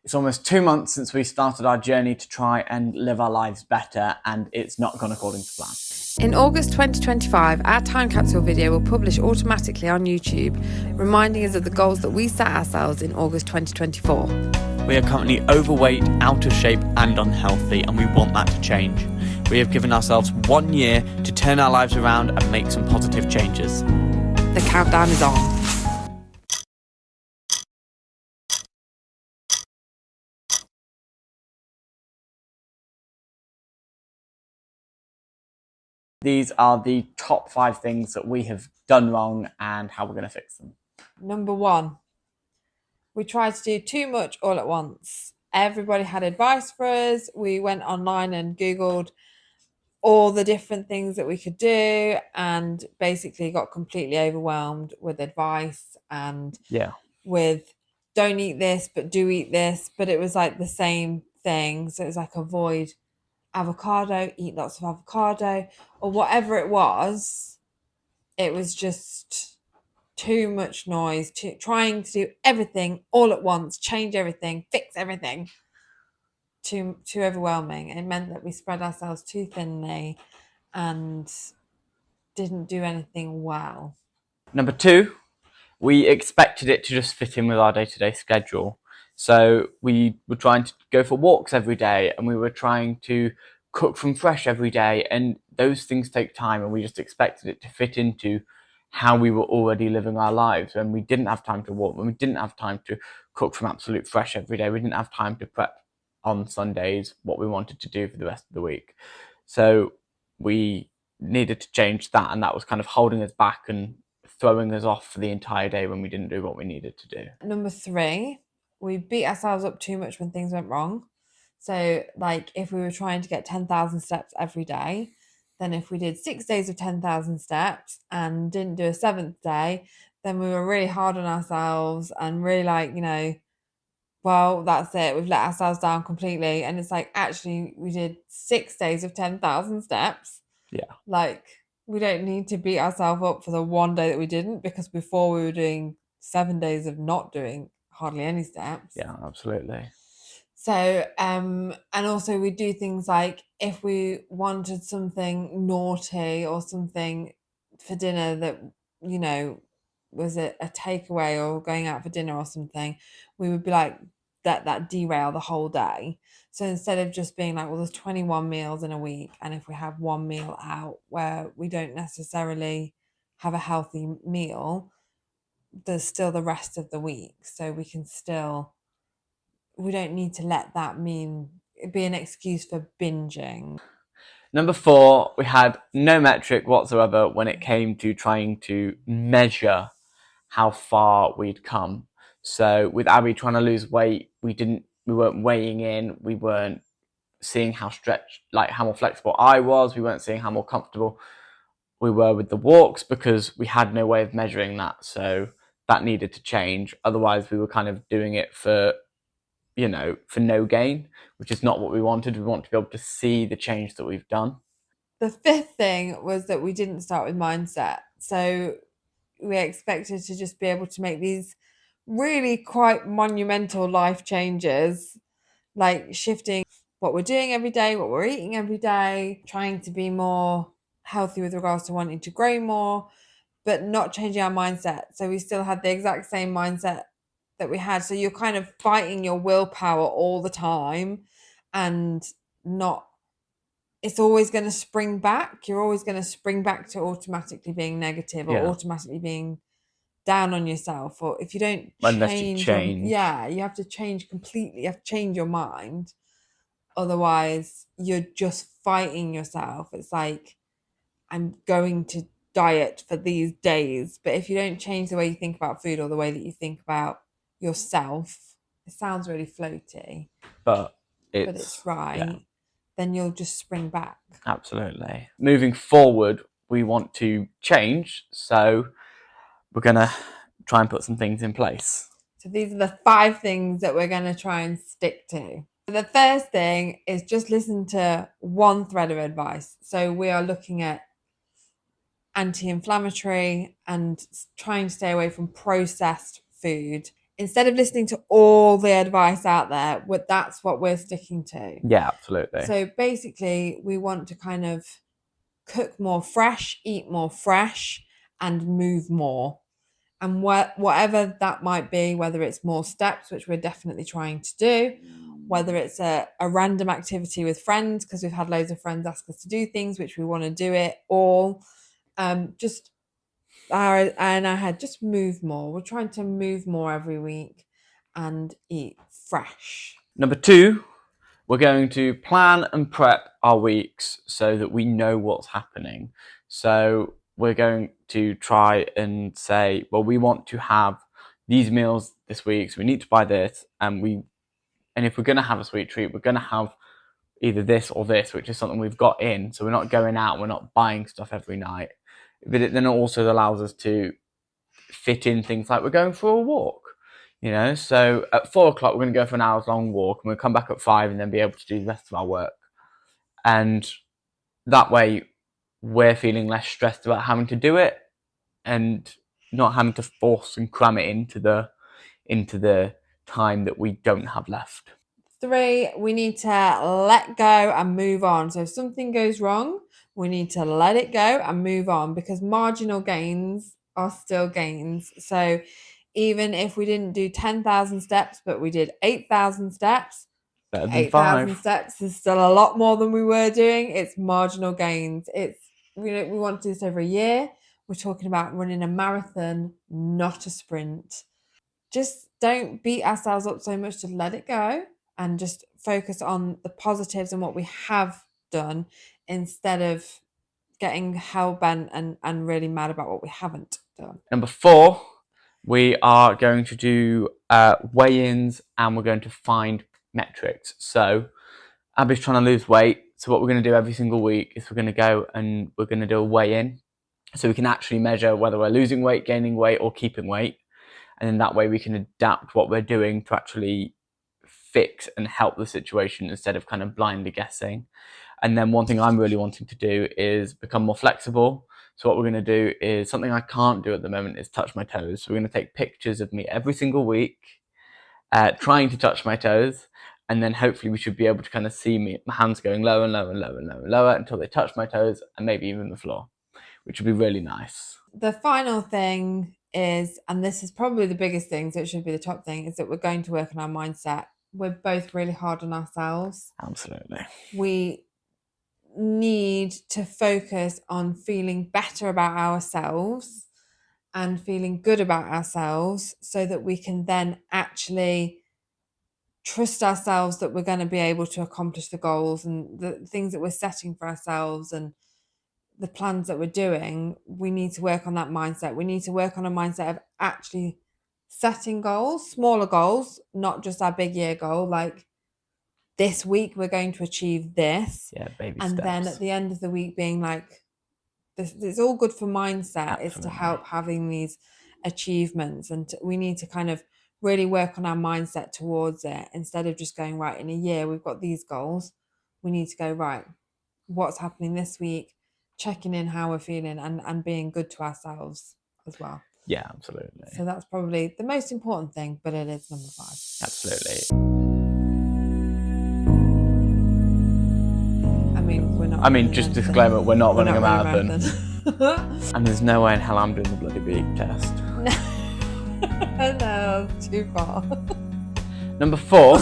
It's almost 2 months since we started our journey to try and live our lives better, and it's not gone according to plan. In August 2025, our time capsule video will publish automatically on YouTube, reminding us of the goals that we set ourselves in August 2024. We are currently overweight, out of shape and unhealthy, and we want that to change. We have given ourselves 1 year to turn our lives around and make some positive changes. The countdown is on. These are the top 5 things that we have done wrong and how we're going to fix them. Number 1, we tried to do too much all at once. Everybody had advice for us. We went online and Googled all the different things that we could do and basically got completely overwhelmed with advice and with don't eat this but do eat this, but it was like the same thing. So it was like avoid avocado, eat lots of avocado, or whatever it was. It was just too much noise, trying to do everything all at once, change everything, fix everything. Too overwhelming. It meant that we spread ourselves too thinly and didn't do anything well. Number 2, we expected it to just fit in with our day-to-day schedule. So we were trying to go for walks every day, and we were trying to cook from fresh every day, and those things take time, and we just expected it to fit into how we were already living our lives. And we didn't have time to walk, and we didn't have time to cook from absolute fresh every day. We didn't have time to prep on Sundays what we wanted to do for the rest of the week. So we needed to change that, and that was kind of holding us back and throwing us off for the entire day when we didn't do what we needed to do. Number 3, we beat ourselves up too much when things went wrong. So like if we were trying to get 10,000 steps every day, then if we did 6 days of 10,000 steps and didn't do a 7th day, then we were really hard on ourselves and really like, well, that's it. We've let ourselves down completely. And it's like, actually, we did 6 days of 10,000 steps. Yeah. Like, we don't need to beat ourselves up for the one day that we didn't, because before we were doing 7 days of not doing hardly any steps. Yeah, absolutely. So, and also we do things like if we wanted something naughty or something for dinner that, was a takeaway or going out for dinner or something, we would be like, that derail the whole day. So instead of just being like, well, there's 21 meals in a week, and if we have one meal out where we don't necessarily have a healthy meal, there's still the rest of the week. So we don't need to let that be an excuse for binging. Number 4, we had no metric whatsoever when it came to trying to measure how far we'd come. So with Abby trying to lose weight, we weren't weighing in, we weren't seeing how more flexible I was, we weren't seeing how more comfortable we were with the walks, because we had no way of measuring that. So that needed to change. Otherwise we were kind of doing it for no gain, which is not what we wanted. We want to be able to see the change that we've done. The 5th thing was that we didn't start with mindset. So we expected to just be able to make these really quite monumental life changes, like shifting what we're doing every day, what we're eating every day, trying to be more healthy with regards to wanting to grow more, but not changing our mindset. So we still had the exact same mindset that we had. So you're kind of fighting your willpower all the time, and it's always going to spring back. You're always going to spring back to automatically being negative or automatically being down on yourself. Or if you don't change. You have to change completely. You have to change your mind. Otherwise, you're just fighting yourself. It's like, I'm going to diet for these days. But if you don't change the way you think about food or the way that you think about yourself, it sounds really floaty, but it's right, then you'll just spring back. Absolutely. Moving forward, we want to change, so we're going to try and put some things in place. So these are the 5 things that we're going to try and stick to. The first thing is just listen to one thread of advice. So we are looking at anti-inflammatory and trying to stay away from processed food. instead of listening to all the advice out there, that's what we're sticking to. Yeah, absolutely. So basically, we want to kind of cook more fresh, eat more fresh, and move more. And whatever that might be, whether it's more steps, which we're definitely trying to do, whether it's a random activity with friends, because we've had loads of friends ask us to do things, which we want to do it all. Just just move more. We're trying to move more every week and eat fresh. Number 2, we're going to plan and prep our weeks so that we know what's happening. So we're going to try and say, well, we want to have these meals this week, so we need to buy this, and if we're going to have a sweet treat, we're going to have either this or this, which is something we've got in, so we're not going out, we're not buying stuff every night. But it then also allows us to fit in things like we're going for a walk. So at 4 o'clock, we're going to go for an hour's long walk, and we'll come back at 5 and then be able to do the rest of our work. And that way, we're feeling less stressed about having to do it and not having to force and cram it into the time that we don't have left. 3, we need to let go and move on. So if something goes wrong, we need to let it go and move on, because marginal gains are still gains. So even if we didn't do 10,000 steps, but we did 8,000 steps, 8,000 steps is still a lot more than we were doing. It's marginal gains. We want to do this every year. We're talking about running a marathon, not a sprint. Just don't beat ourselves up so much, to let it go and just focus on the positives and what we have done, instead of getting hell-bent and really mad about what we haven't done. Number 4, we are going to do weigh-ins, and we're going to find metrics. So Abby's trying to lose weight. So what we're going to do every single week is we're going to go and we're going to do a weigh-in, so we can actually measure whether we're losing weight, gaining weight, or keeping weight. And then that way we can adapt what we're doing to actually fix and help the situation, instead of kind of blindly guessing. And then one thing I'm really wanting to do is become more flexible. So what we're going to do is something I can't do at the moment, is touch my toes. So we're going to take pictures of me every single week, trying to touch my toes. And then hopefully we should be able to kind of see my hands going lower and lower and lower and lower and lower until they touch my toes, and maybe even the floor, which would be really nice. The final thing is, and this is probably the biggest thing, so it should be the top thing, is that we're going to work on our mindset. We're both really hard on ourselves. Absolutely. We need to focus on feeling better about ourselves and feeling good about ourselves, so that we can then actually trust ourselves that we're going to be able to accomplish the goals and the things that we're setting for ourselves and the plans that we're doing. We need to work on that mindset. We need to work on a mindset of actually setting goals, smaller goals, not just our big year goal, like this week we're going to achieve this. Yeah, baby and steps. Then at the end of the week being like, this it's all good for mindset. Absolutely. Is to help having these achievements, and we need to kind of really work on our mindset towards it, instead of just going, right, in a year we've got these goals. We need to go, right, what's happening this week, checking in how we're feeling, and being good to ourselves as well. Yeah, absolutely. So that's probably the most important thing, but it is number 5. Absolutely. I mean, just disclaimer, we're not running a marathon. marathon. And there's no way in hell I'm doing the bloody beak test. No, too far. Number 4,